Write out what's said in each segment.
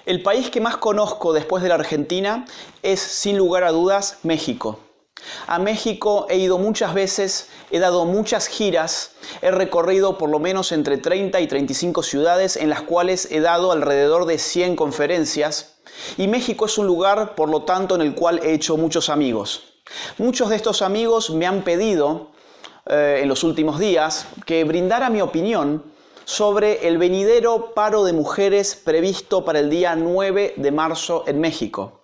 El país que más conozco después de la Argentina es, sin lugar a dudas, México. A México he ido muchas veces, he dado muchas giras, he recorrido por lo menos entre 30 y 35 ciudades en las cuales he dado alrededor de 100 conferencias. Y México es un lugar, por lo tanto, en el cual he hecho muchos amigos. Muchos de estos amigos me han pedido en los últimos días que brindara mi opinión sobre el venidero paro de mujeres previsto para el día 9 de marzo en México.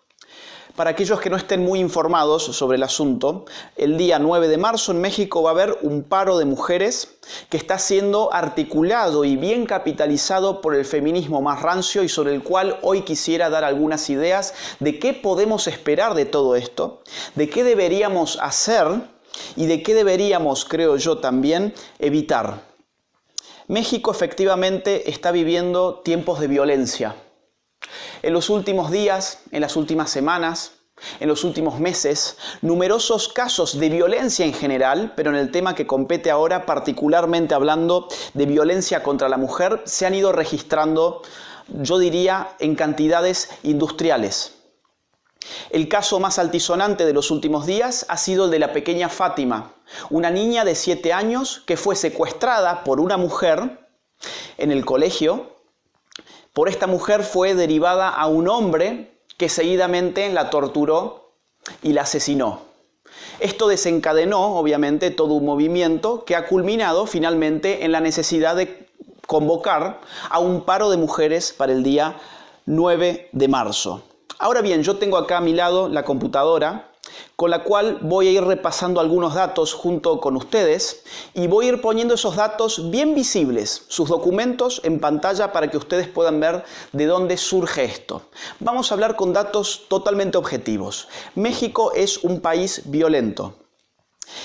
Para aquellos que no estén muy informados sobre el asunto, el día 9 de marzo en México va a haber un paro de mujeres que está siendo articulado y bien capitalizado por el feminismo más rancio y sobre el cual hoy quisiera dar algunas ideas de qué podemos esperar de todo esto, de qué deberíamos hacer y de qué deberíamos, creo yo también, evitar. México efectivamente está viviendo tiempos de violencia. En los últimos días, en las últimas semanas, en los últimos meses, numerosos casos de violencia en general, pero en el tema que compete ahora, particularmente hablando de violencia contra la mujer, se han ido registrando, yo diría, en cantidades industriales. El caso más altisonante de los últimos días ha sido el de la pequeña Fátima, una niña de 7 años que fue secuestrada por una mujer en el colegio. Por esta mujer fue derivada a un hombre que seguidamente la torturó y la asesinó. Esto desencadenó, obviamente, todo un movimiento que ha culminado finalmente en la necesidad de convocar a un paro de mujeres para el día 9 de marzo. Ahora bien, yo tengo acá a mi lado la computadora con la cual voy a ir repasando algunos datos junto con ustedes y voy a ir poniendo esos datos bien visibles, sus documentos en pantalla para que ustedes puedan ver de dónde surge esto. Vamos a hablar con datos totalmente objetivos. México es un país violento.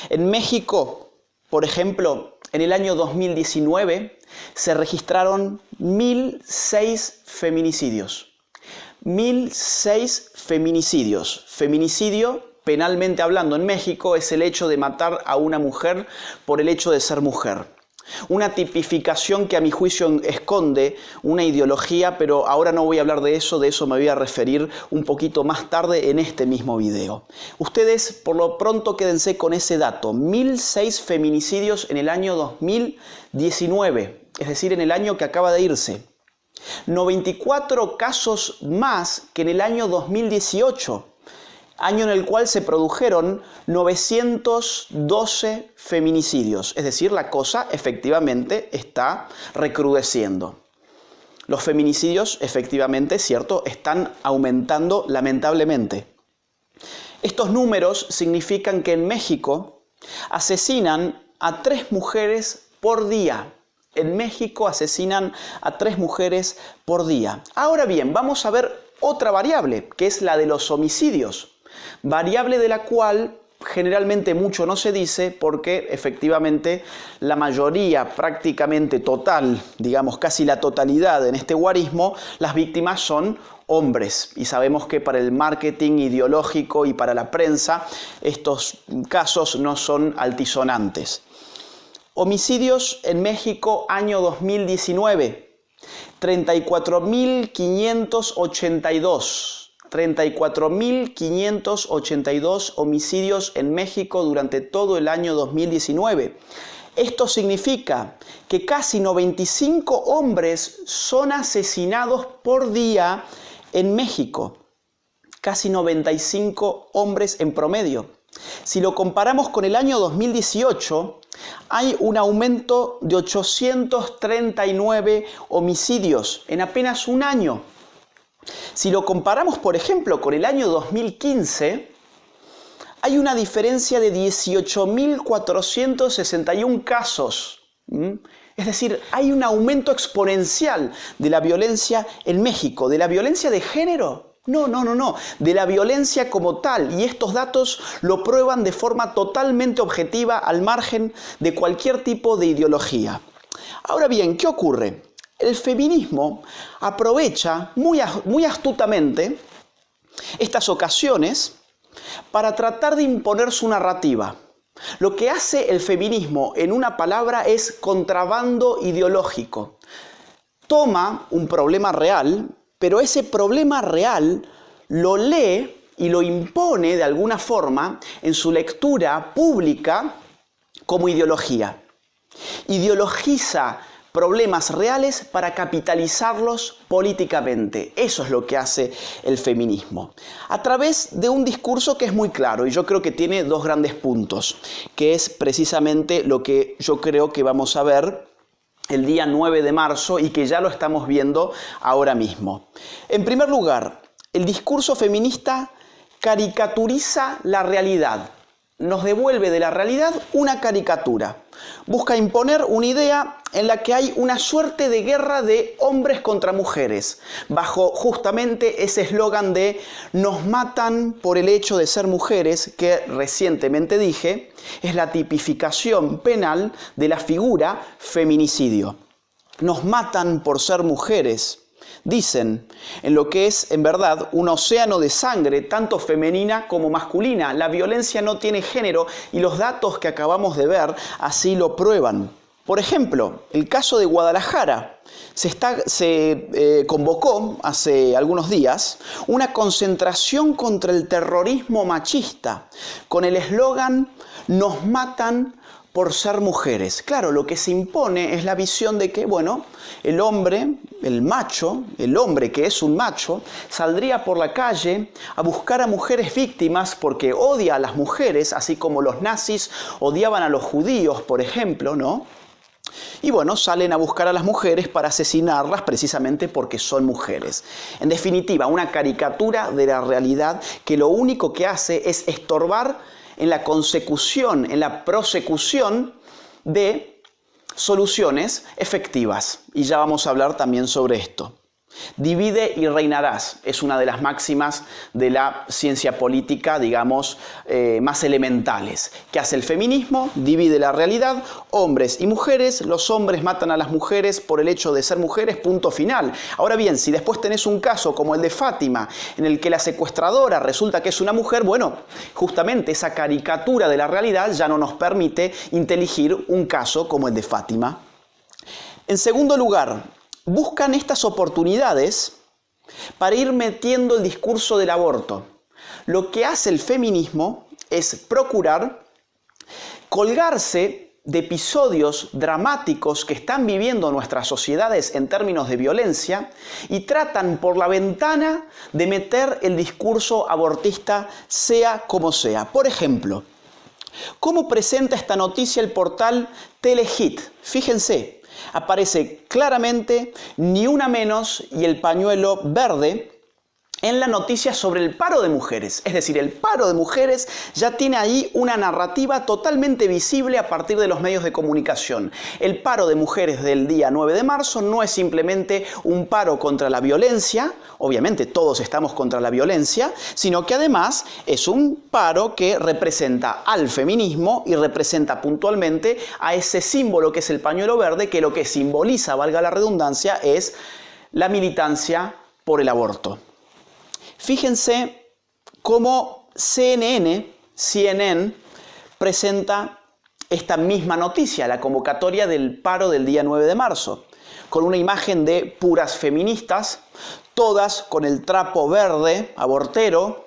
En México, por ejemplo, en el año 2019 se registraron 1.006 feminicidios. 1.006 feminicidios. Feminicidio, penalmente hablando en México, es el hecho de matar a una mujer por el hecho de ser mujer. Una tipificación que a mi juicio esconde una ideología, pero ahora no voy a hablar de eso me voy a referir un poquito más tarde en este mismo video. Ustedes por lo pronto quédense con ese dato, 1.006 feminicidios en el año 2019, es decir, en el año que acaba de irse. 94 casos más que en el año 2018, año en el cual se produjeron 912 feminicidios. Es decir, la cosa efectivamente está recrudeciendo. Los feminicidios efectivamente, cierto, están aumentando lamentablemente. Estos números significan que en México asesinan a 3 mujeres por día. En México asesinan a 3 mujeres por día. Ahora bien, vamos a ver otra variable, que es la de los homicidios. Variable de la cual generalmente mucho no se dice porque efectivamente la mayoría, prácticamente total, digamos casi la totalidad en este guarismo, las víctimas son hombres. Y sabemos que para el marketing ideológico y para la prensa estos casos no son altisonantes. Homicidios en México año 2019, 34.582. 34.582 homicidios en México durante todo el año 2019. Esto significa que casi 95 hombres son asesinados por día en México. Casi 95 hombres en promedio. Si lo comparamos con el año 2018, hay un aumento de 839 homicidios en apenas un año. Si lo comparamos, por ejemplo, con el año 2015, hay una diferencia de 18.461 casos. Es decir, hay un aumento exponencial de la violencia en México. ¿De la violencia de género? No, de la violencia como tal. Y estos datos lo prueban de forma totalmente objetiva al margen de cualquier tipo de ideología. Ahora bien, ¿qué ocurre? El feminismo aprovecha muy astutamente estas ocasiones para tratar de imponer su narrativa. Lo que hace el feminismo, en una palabra, es contrabando ideológico. Toma un problema real, pero ese problema real lo lee y lo impone de alguna forma en su lectura pública como ideología. Ideologiza problemas reales para capitalizarlos políticamente. Eso es lo que hace el feminismo. A través de un discurso que es muy claro y yo creo que tiene dos grandes puntos, que es precisamente lo que yo creo que vamos a ver el día 9 de marzo y que ya lo estamos viendo ahora mismo. En primer lugar, el discurso feminista caricaturiza la realidad. Nos devuelve de la realidad una caricatura. Busca imponer una idea en la que hay una suerte de guerra de hombres contra mujeres, bajo justamente ese eslogan de nos matan por el hecho de ser mujeres, que recientemente dije, es la tipificación penal de la figura feminicidio. Nos matan por ser mujeres. Dicen, en lo que es en verdad un océano de sangre, tanto femenina como masculina. La violencia no tiene género y los datos que acabamos de ver así lo prueban. Por ejemplo, el caso de Guadalajara. Se convocó hace algunos días una concentración contra el terrorismo machista con el eslogan "Nos matan por ser mujeres". Claro, lo que se impone es la visión de que, bueno, el hombre, el macho, el hombre que es un macho, saldría por la calle a buscar a mujeres víctimas porque odia a las mujeres, así como los nazis odiaban a los judíos, por ejemplo, ¿no? Y bueno, salen a buscar a las mujeres para asesinarlas precisamente porque son mujeres. En definitiva, una caricatura de la realidad que lo único que hace es estorbar en la consecución, en la prosecución de soluciones efectivas. Y ya vamos a hablar también sobre esto. Divide y reinarás es una de las máximas de la ciencia política, digamos, más elementales. ¿Qué hace el feminismo? Divide la realidad, hombres y mujeres. Los hombres matan a las mujeres por el hecho de ser mujeres, punto final. Ahora bien, si después tenés un caso como el de Fátima, en el que la secuestradora resulta que es una mujer, bueno, justamente esa caricatura de la realidad ya no nos permite inteligir un caso como el de Fátima. En segundo lugar, buscan estas oportunidades para ir metiendo el discurso del aborto. Lo que hace el feminismo es procurar colgarse de episodios dramáticos que están viviendo nuestras sociedades en términos de violencia y tratan por la ventana de meter el discurso abortista sea como sea. Por ejemplo, ¿cómo presenta esta noticia el portal Telehit? Fíjense. Aparece claramente ni una menos y el pañuelo verde en la noticia sobre el paro de mujeres. Es decir, el paro de mujeres ya tiene ahí una narrativa totalmente visible a partir de los medios de comunicación. El paro de mujeres del día 9 de marzo no es simplemente un paro contra la violencia, obviamente todos estamos contra la violencia, sino que además es un paro que representa al feminismo y representa puntualmente a ese símbolo que es el pañuelo verde, que lo que simboliza, valga la redundancia, es la militancia por el aborto. Fíjense cómo CNN presenta esta misma noticia, la convocatoria del paro del día 9 de marzo, con una imagen de puras feministas, todas con el trapo verde, abortero,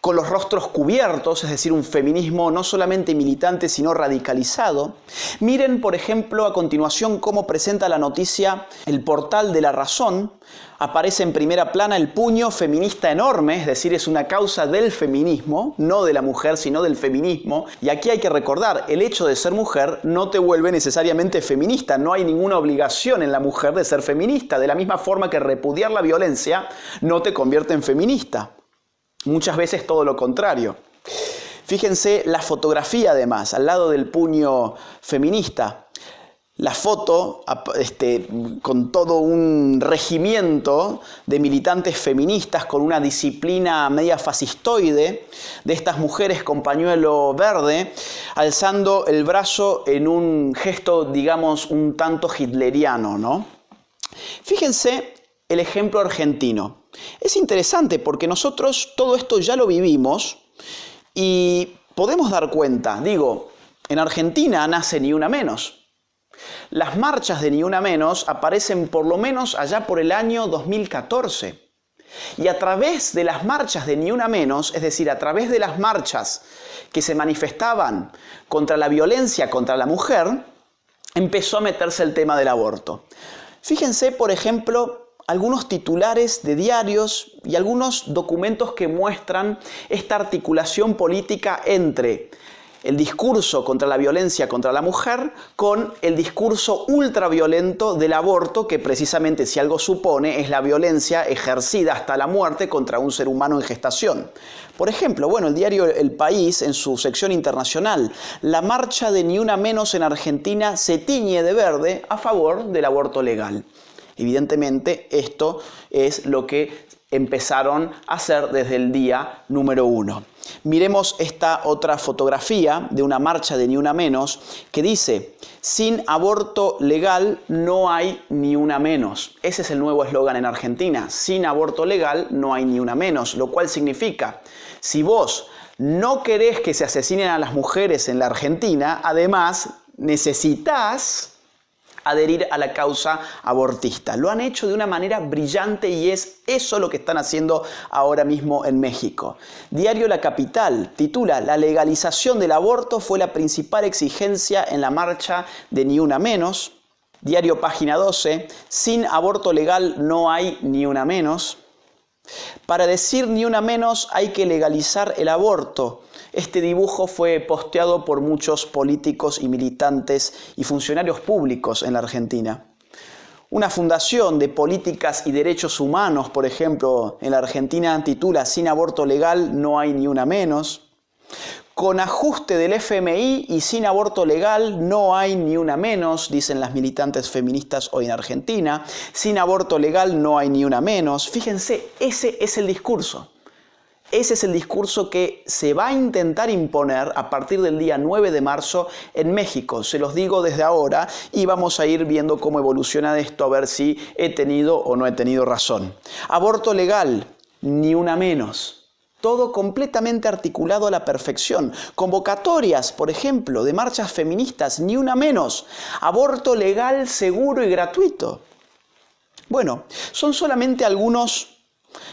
con los rostros cubiertos, es decir, un feminismo no solamente militante, sino radicalizado. Miren, por ejemplo, a continuación cómo presenta la noticia el portal de La Razón. Aparece en primera plana el puño feminista enorme, es decir, es una causa del feminismo, no de la mujer, sino del feminismo. Y aquí hay que recordar, el hecho de ser mujer no te vuelve necesariamente feminista, no hay ninguna obligación en la mujer de ser feminista, de la misma forma que repudiar la violencia no te convierte en feminista. Muchas veces todo lo contrario. Fíjense la fotografía además, al lado del puño feminista. La foto con todo un regimiento de militantes feministas con una disciplina media fascistoide de estas mujeres con pañuelo verde alzando el brazo en un gesto, digamos, un tanto hitleriano, ¿no? Fíjense el ejemplo argentino. Es interesante porque nosotros todo esto ya lo vivimos y podemos dar cuenta. Digo, en Argentina nace Ni Una Menos. Las marchas de Ni Una Menos aparecen por lo menos allá por el año 2014. Y a través de las marchas de Ni Una Menos, es decir, a través de las marchas que se manifestaban contra la violencia contra la mujer, empezó a meterse el tema del aborto. Fíjense, por ejemplo, algunos titulares de diarios y algunos documentos que muestran esta articulación política entre el discurso contra la violencia contra la mujer con el discurso ultraviolento del aborto, que precisamente, si algo supone, es la violencia ejercida hasta la muerte contra un ser humano en gestación. Por ejemplo, el diario El País, en su sección internacional, la marcha de Ni Una Menos en Argentina se tiñe de verde a favor del aborto legal. Evidentemente, esto es lo que empezaron a hacer desde el día número 1. Miremos esta otra fotografía de una marcha de Ni Una Menos que dice: sin aborto legal no hay ni una menos. Ese es el nuevo eslogan en Argentina. Sin aborto legal no hay ni una menos, lo cual significa, si vos no querés que se asesinen a las mujeres en la Argentina, además necesitas adherir a la causa abortista. Lo han hecho de una manera brillante y es eso lo que están haciendo ahora mismo en México. Diario La Capital titula: la legalización del aborto fue la principal exigencia en la marcha de Ni Una Menos. Diario Página 12: sin aborto legal no hay ni una menos. Para decir ni una menos hay que legalizar el aborto. Este dibujo fue posteado por muchos políticos y militantes y funcionarios públicos en la Argentina. Una fundación de políticas y derechos humanos, por ejemplo, en la Argentina titula: sin aborto legal no hay ni una menos. Con ajuste del FMI y sin aborto legal no hay ni una menos, dicen las militantes feministas hoy en Argentina. Sin aborto legal no hay ni una menos. Fíjense, ese es el discurso. Ese es el discurso que se va a intentar imponer a partir del día 9 de marzo en México. Se los digo desde ahora y vamos a ir viendo cómo evoluciona esto, a ver si he tenido o no he tenido razón. Aborto legal, ni una menos. Todo completamente articulado a la perfección. Convocatorias, por ejemplo, de marchas feministas, ni una menos. Aborto legal, seguro y gratuito. Bueno, son solamente algunos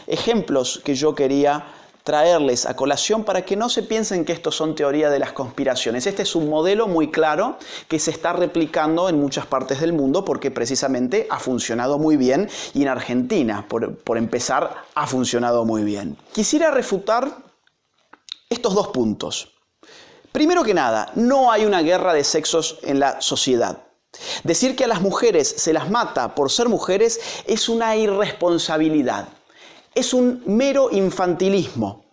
ejemplos que yo quería traerles a colación para que no se piensen que estos son teoría de las conspiraciones. Este es un modelo muy claro que se está replicando en muchas partes del mundo porque precisamente ha funcionado muy bien y en Argentina, por empezar, ha funcionado muy bien. Quisiera refutar estos dos puntos. Primero que nada, no hay una guerra de sexos en la sociedad. Decir que a las mujeres se las mata por ser mujeres es una irresponsabilidad. Es un mero infantilismo.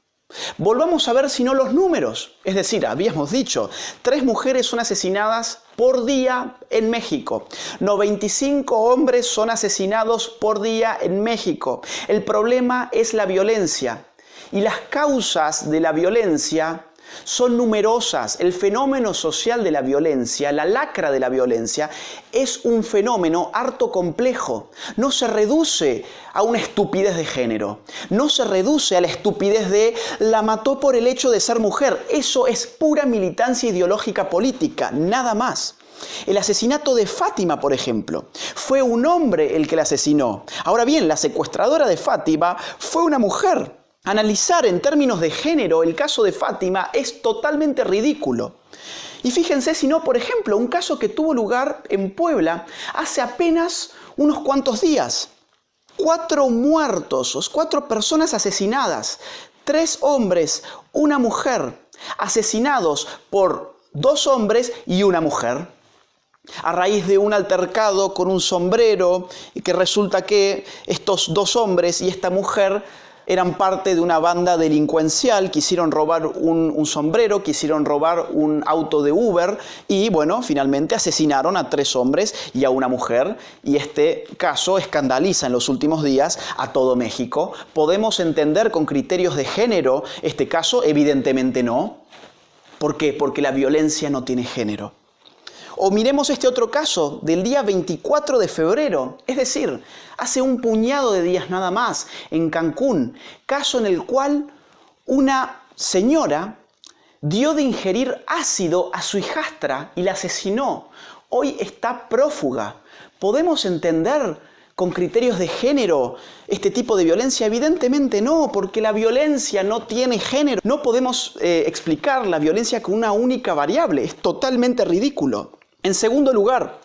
Volvamos a ver si no los números. Es decir, habíamos dicho, 3 mujeres son asesinadas por día en México. 95 hombres son asesinados por día en México. El problema es la violencia. Y las causas de la violencia son numerosas. El fenómeno social de la violencia, la lacra de la violencia, es un fenómeno harto complejo. No se reduce a una estupidez de género. No se reduce a la estupidez de la mató por el hecho de ser mujer. Eso es pura militancia ideológica política, nada más. El asesinato de Fátima, por ejemplo, fue un hombre el que la asesinó. Ahora bien, la secuestradora de Fátima fue una mujer. Analizar en términos de género el caso de Fátima es totalmente ridículo. Y fíjense si no, por ejemplo, un caso que tuvo lugar en Puebla hace apenas unos cuantos días. 4 muertos, 4 personas asesinadas, 3 hombres, una mujer, asesinados por 2 hombres y una mujer. A raíz de un altercado con un sombrero, y que resulta que estos 2 hombres y esta mujer eran parte de una banda delincuencial, quisieron robar un sombrero, quisieron robar un auto de Uber y, bueno, finalmente asesinaron a 3 hombres y a una mujer. Y este caso escandaliza en los últimos días a todo México. ¿Podemos entender con criterios de género este caso? Evidentemente no. ¿Por qué? Porque la violencia no tiene género. O miremos este otro caso del día 24 de febrero, es decir, hace un puñado de días nada más, en Cancún, caso en el cual una señora dio de ingerir ácido a su hijastra y la asesinó. hoy está prófuga. ¿Podemos entender con criterios de género este tipo de violencia? Evidentemente no, porque la violencia no tiene género. No podemos explicar la violencia con una única variable. Es totalmente ridículo. En segundo lugar,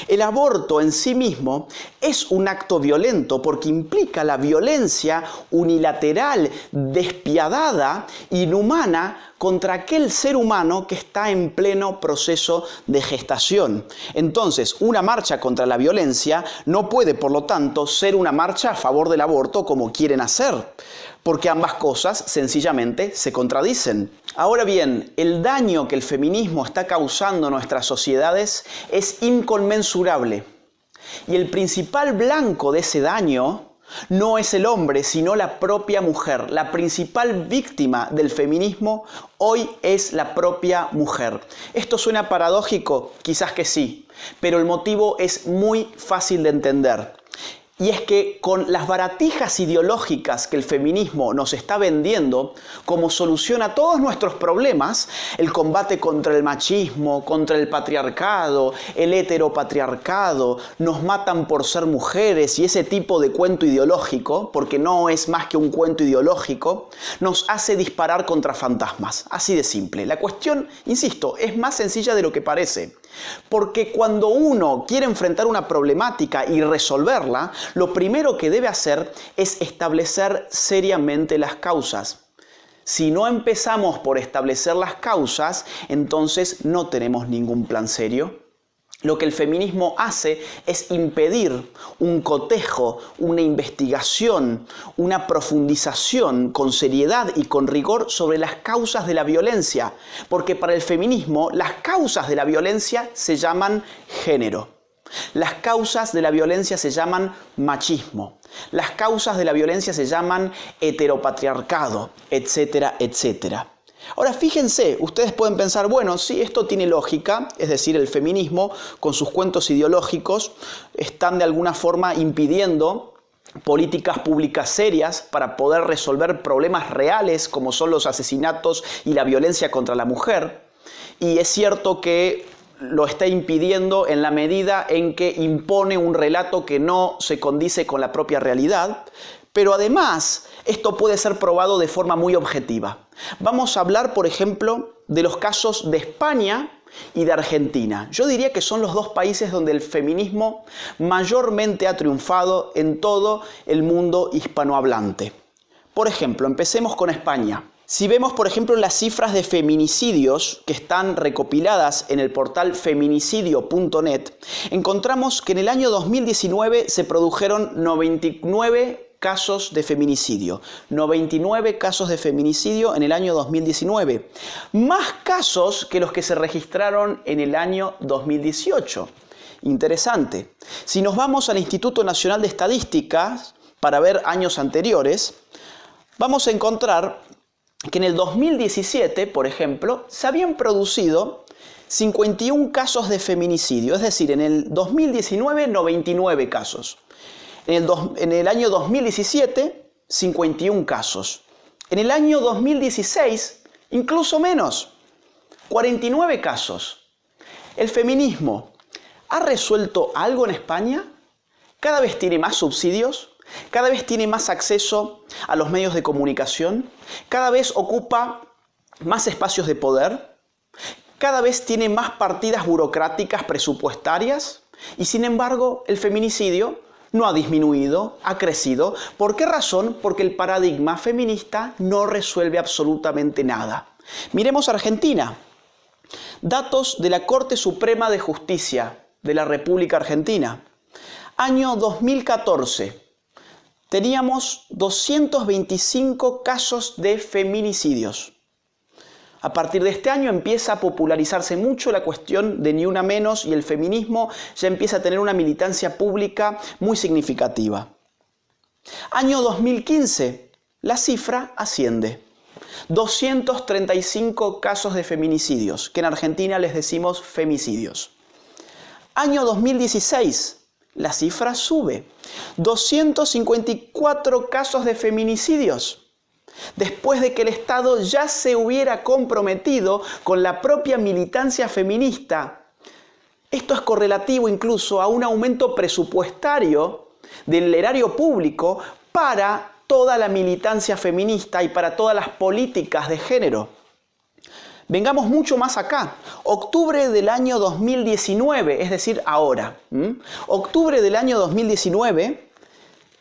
el aborto en sí mismo es un acto violento porque implica la violencia unilateral, despiadada, inhumana contra aquel ser humano que está en pleno proceso de gestación. Entonces, una marcha contra la violencia no puede, por lo tanto, ser una marcha a favor del aborto como quieren hacer, porque ambas cosas sencillamente se contradicen. Ahora bien, el daño que el feminismo está causando a nuestras sociedades es inconmensurable. Y el principal blanco de ese daño no es el hombre, sino la propia mujer. La principal víctima del feminismo hoy es la propia mujer. ¿Esto suena paradójico? Quizás que sí, pero el motivo es muy fácil de entender. Y es que con las baratijas ideológicas que el feminismo nos está vendiendo como solución a todos nuestros problemas, el combate contra el machismo, contra el patriarcado, el heteropatriarcado, nos matan por ser mujeres y ese tipo de cuento ideológico, porque no es más que un cuento ideológico, nos hace disparar contra fantasmas. Así de simple. La cuestión, insisto, es más sencilla de lo que parece. Porque cuando uno quiere enfrentar una problemática y resolverla, lo primero que debe hacer es establecer seriamente las causas. Si no empezamos por establecer las causas, entonces no tenemos ningún plan serio. Lo que el feminismo hace es impedir un cotejo, una investigación, una profundización con seriedad y con rigor sobre las causas de la violencia, porque para el feminismo las causas de la violencia se llaman género. Las causas de la violencia se llaman machismo. Las causas de la violencia se llaman heteropatriarcado, etcétera, etcétera. Ahora fíjense, ustedes pueden pensar, bueno, sí, esto tiene lógica, es decir, el feminismo con sus cuentos ideológicos están de alguna forma impidiendo políticas públicas serias para poder resolver problemas reales como son los asesinatos y la violencia contra la mujer. Y es cierto que lo está impidiendo en la medida en que impone un relato que no se condice con la propia realidad. Pero además, esto puede ser probado de forma muy objetiva. Vamos a hablar, por ejemplo, de los casos de España y de Argentina. Yo diría que son los dos países donde el feminismo mayormente ha triunfado en todo el mundo hispanohablante. Por ejemplo, empecemos con España. Si vemos, por ejemplo, las cifras de feminicidios que están recopiladas en el portal feminicidio.net, encontramos que en el año 2019 se produjeron 99 casos de feminicidio. 99 casos de feminicidio en el año 2019. Más casos que los que se registraron en el año 2018. Interesante. Si nos vamos al Instituto Nacional de Estadísticas para ver años anteriores, vamos a encontrar que en el 2017, por ejemplo, se habían producido 51 casos de feminicidio. Es decir, en el 2019, 99 casos. En el año 2017, 51 casos. En el año 2016, incluso menos, 49 casos. ¿El feminismo ha resuelto algo en España? ¿Cada vez tiene más subsidios? ¿Cada vez tiene más acceso a los medios de comunicación? ¿Cada vez ocupa más espacios de poder? ¿Cada vez tiene más partidas burocráticas presupuestarias? Y sin embargo, el feminicidio no ha disminuido, ha crecido. ¿Por qué razón? Porque el paradigma feminista no resuelve absolutamente nada. Miremos Argentina. Datos de la Corte Suprema de Justicia de la República Argentina. Año 2014. Teníamos 225 casos de feminicidios. A partir de este año empieza a popularizarse mucho la cuestión de Ni Una Menos y el feminismo ya empieza a tener una militancia pública muy significativa. Año 2015, la cifra asciende. 235 casos de feminicidios, que en Argentina les decimos femicidios. Año 2016, la cifra sube. 254 casos de feminicidios. Después de que el Estado ya se hubiera comprometido con la propia militancia feminista Esto es correlativo incluso a un aumento presupuestario del erario público para toda la militancia feminista y para todas las políticas de género. Vengamos mucho más acá. Octubre del año 2019, es decir, ahora. Octubre del año 2019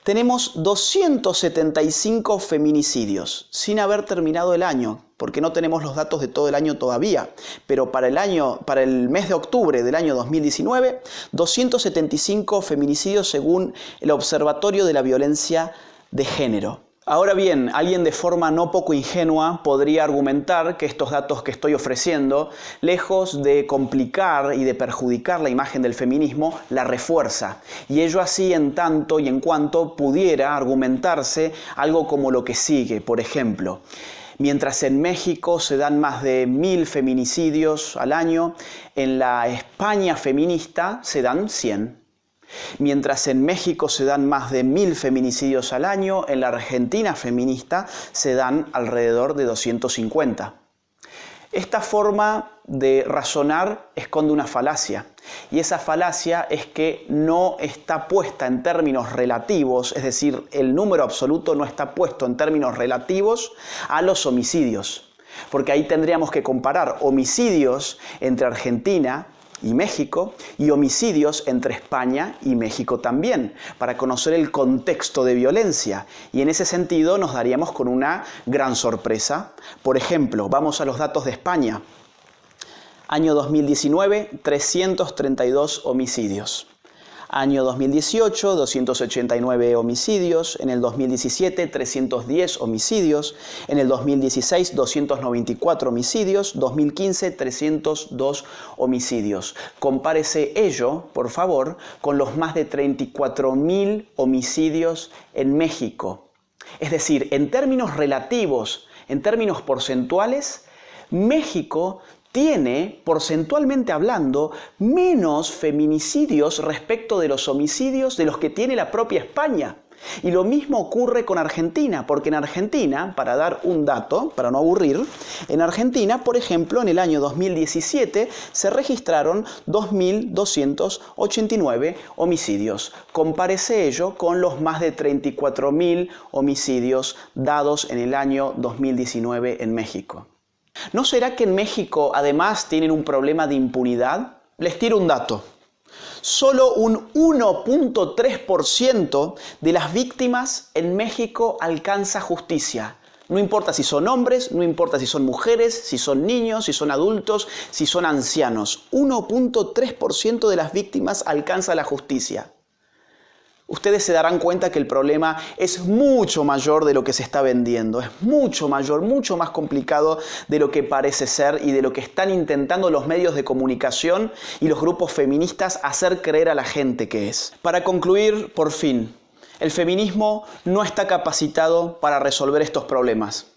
tenemos 275 feminicidios sin haber terminado el año, porque no tenemos los datos de todo el año todavía. Pero para el mes de octubre del año 2019, 275 feminicidios según el Observatorio de la Violencia de Género. Ahora bien, alguien de forma no poco ingenua podría argumentar que estos datos que estoy ofreciendo, lejos de complicar y de perjudicar la imagen del feminismo, la refuerza. Y ello así en tanto y en cuanto pudiera argumentarse algo como lo que sigue. Por ejemplo, mientras en México se dan más de 1000 feminicidios al año, en la España feminista se dan 100. Mientras en México se dan más de 1000 feminicidios al año, en la Argentina feminista se dan alrededor de 250. Esta forma de razonar esconde una falacia, y esa falacia es que no está puesta en términos relativos, es decir, el número absoluto no está puesto en términos relativos a los homicidios, porque ahí tendríamos que comparar homicidios entre Argentina y México y homicidios entre España y México también, para conocer el contexto de violencia, y en ese sentido nos daríamos con una gran sorpresa. Por ejemplo, vamos a los datos de España. Año 2019, 332 homicidios. Año 2018, 289 homicidios. En el 2017, 310 homicidios. En el 2016, 294 homicidios. 2015, 302 homicidios. Compárese ello, por favor, con los más de 34.000 homicidios en México. Es decir, en términos relativos, en términos porcentuales, México tiene, porcentualmente hablando, menos feminicidios respecto de los homicidios de los que tiene la propia España. Y lo mismo ocurre con Argentina, porque en Argentina, para dar un dato, para no aburrir, en Argentina, por ejemplo, en el año 2017 se registraron 2.289 homicidios. Compárese ello con los más de 34.000 homicidios dados en el año 2019 en México. ¿No será que en México además tienen un problema de impunidad? Les tiro un dato. Solo un 1.3% de las víctimas en México alcanza justicia. No importa si son hombres, no importa si son mujeres, si son niños, si son adultos, si son ancianos. 1.3% de las víctimas alcanza la justicia. Ustedes se darán cuenta que el problema es mucho mayor de lo que se está vendiendo. Es mucho mayor, mucho más complicado de lo que parece ser y de lo que están intentando los medios de comunicación y los grupos feministas hacer creer a la gente que es. Para concluir, por fin, el feminismo no está capacitado para resolver estos problemas.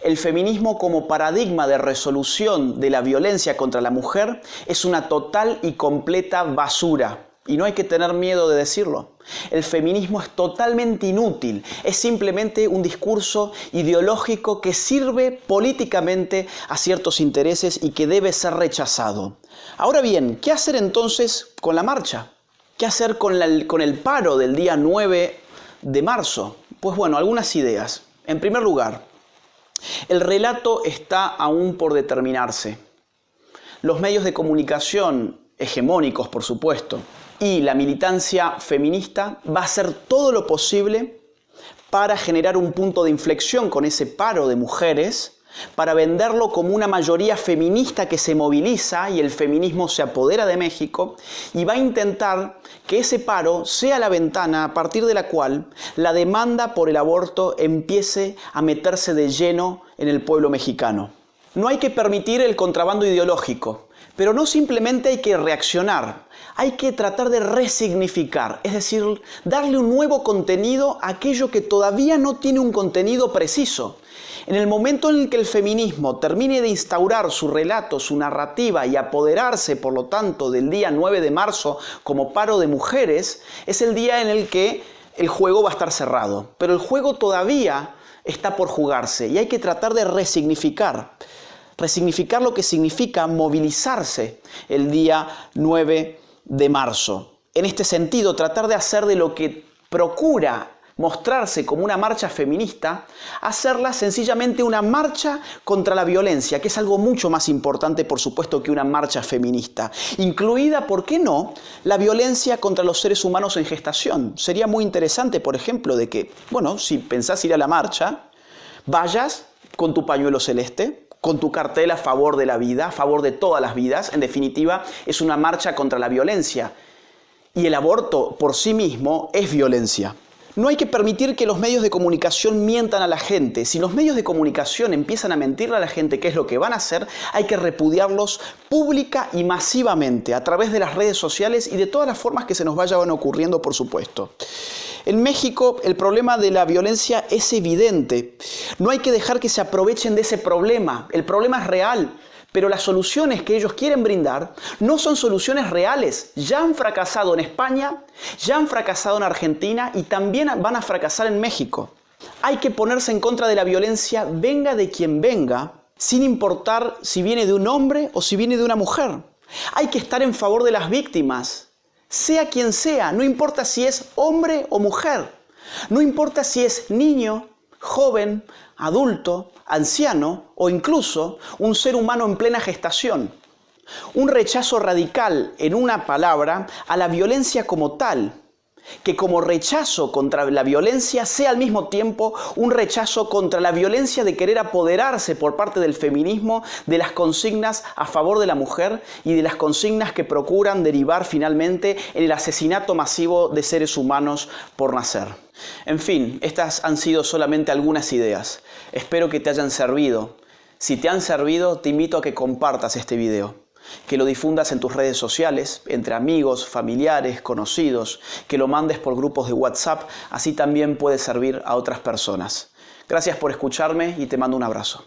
El feminismo como paradigma de resolución de la violencia contra la mujer es una total y completa basura. Y no hay que tener miedo de decirlo. El feminismo es totalmente inútil, es simplemente un discurso ideológico que sirve políticamente a ciertos intereses y que debe ser rechazado. Ahora bien, ¿qué hacer entonces con la marcha? ¿Qué hacer con el paro del día 9 de marzo? Pues bueno, algunas ideas. En primer lugar, el relato está aún por determinarse. Los medios de comunicación hegemónicos, por supuesto, y la militancia feminista va a hacer todo lo posible para generar un punto de inflexión con ese paro de mujeres, para venderlo como una mayoría feminista que se moviliza y el feminismo se apodera de México, y va a intentar que ese paro sea la ventana a partir de la cual la demanda por el aborto empiece a meterse de lleno en el pueblo mexicano. No hay que permitir el contrabando ideológico, pero no simplemente hay que reaccionar, hay que tratar de resignificar, es decir, darle un nuevo contenido a aquello que todavía no tiene un contenido preciso. En el momento en el que el feminismo termine de instaurar su relato, su narrativa y apoderarse, por lo tanto, del día 9 de marzo como paro de mujeres, es el día en el que el juego va a estar cerrado. Pero el juego todavía está por jugarse y hay que tratar de resignificar. resignificar lo que significa movilizarse el día 9 de marzo. En este sentido, tratar de hacer de lo que procura mostrarse como una marcha feminista, hacerla sencillamente una marcha contra la violencia, que es algo mucho más importante, por supuesto, que una marcha feminista. Incluida, ¿por qué no?, la violencia contra los seres humanos en gestación. Sería muy interesante, por ejemplo, de que, bueno, si pensás ir a la marcha, vayas con tu pañuelo celeste, con tu cartel a favor de la vida, a favor de todas las vidas. En definitiva, es una marcha contra la violencia. Y el aborto por sí mismo es violencia. No hay que permitir que los medios de comunicación mientan a la gente. Si los medios de comunicación empiezan a mentirle a la gente qué es lo que van a hacer, hay que repudiarlos pública y masivamente a través de las redes sociales y de todas las formas que se nos vayan ocurriendo, por supuesto. En México el problema de la violencia es evidente. No hay que dejar que se aprovechen de ese problema. El problema es real. Pero las soluciones que ellos quieren brindar no son soluciones reales. Ya han fracasado en España, ya han fracasado en Argentina y también van a fracasar en México. Hay que ponerse en contra de la violencia, venga de quien venga, sin importar si viene de un hombre o si viene de una mujer. Hay que estar en favor de las víctimas, sea quien sea, no importa si es hombre o mujer, no importa si es niño, joven, adulto, anciano o incluso un ser humano en plena gestación. Un rechazo radical, en una palabra, a la violencia como tal, que como rechazo contra la violencia sea al mismo tiempo un rechazo contra la violencia de querer apoderarse por parte del feminismo de las consignas a favor de la mujer y de las consignas que procuran derivar finalmente en el asesinato masivo de seres humanos por nacer. En fin, estas han sido solamente algunas ideas. Espero que te hayan servido. Si te han servido, te invito a que compartas este video, que lo difundas en tus redes sociales, entre amigos, familiares, conocidos, que lo mandes por grupos de WhatsApp, así también puede servir a otras personas. Gracias por escucharme y te mando un abrazo.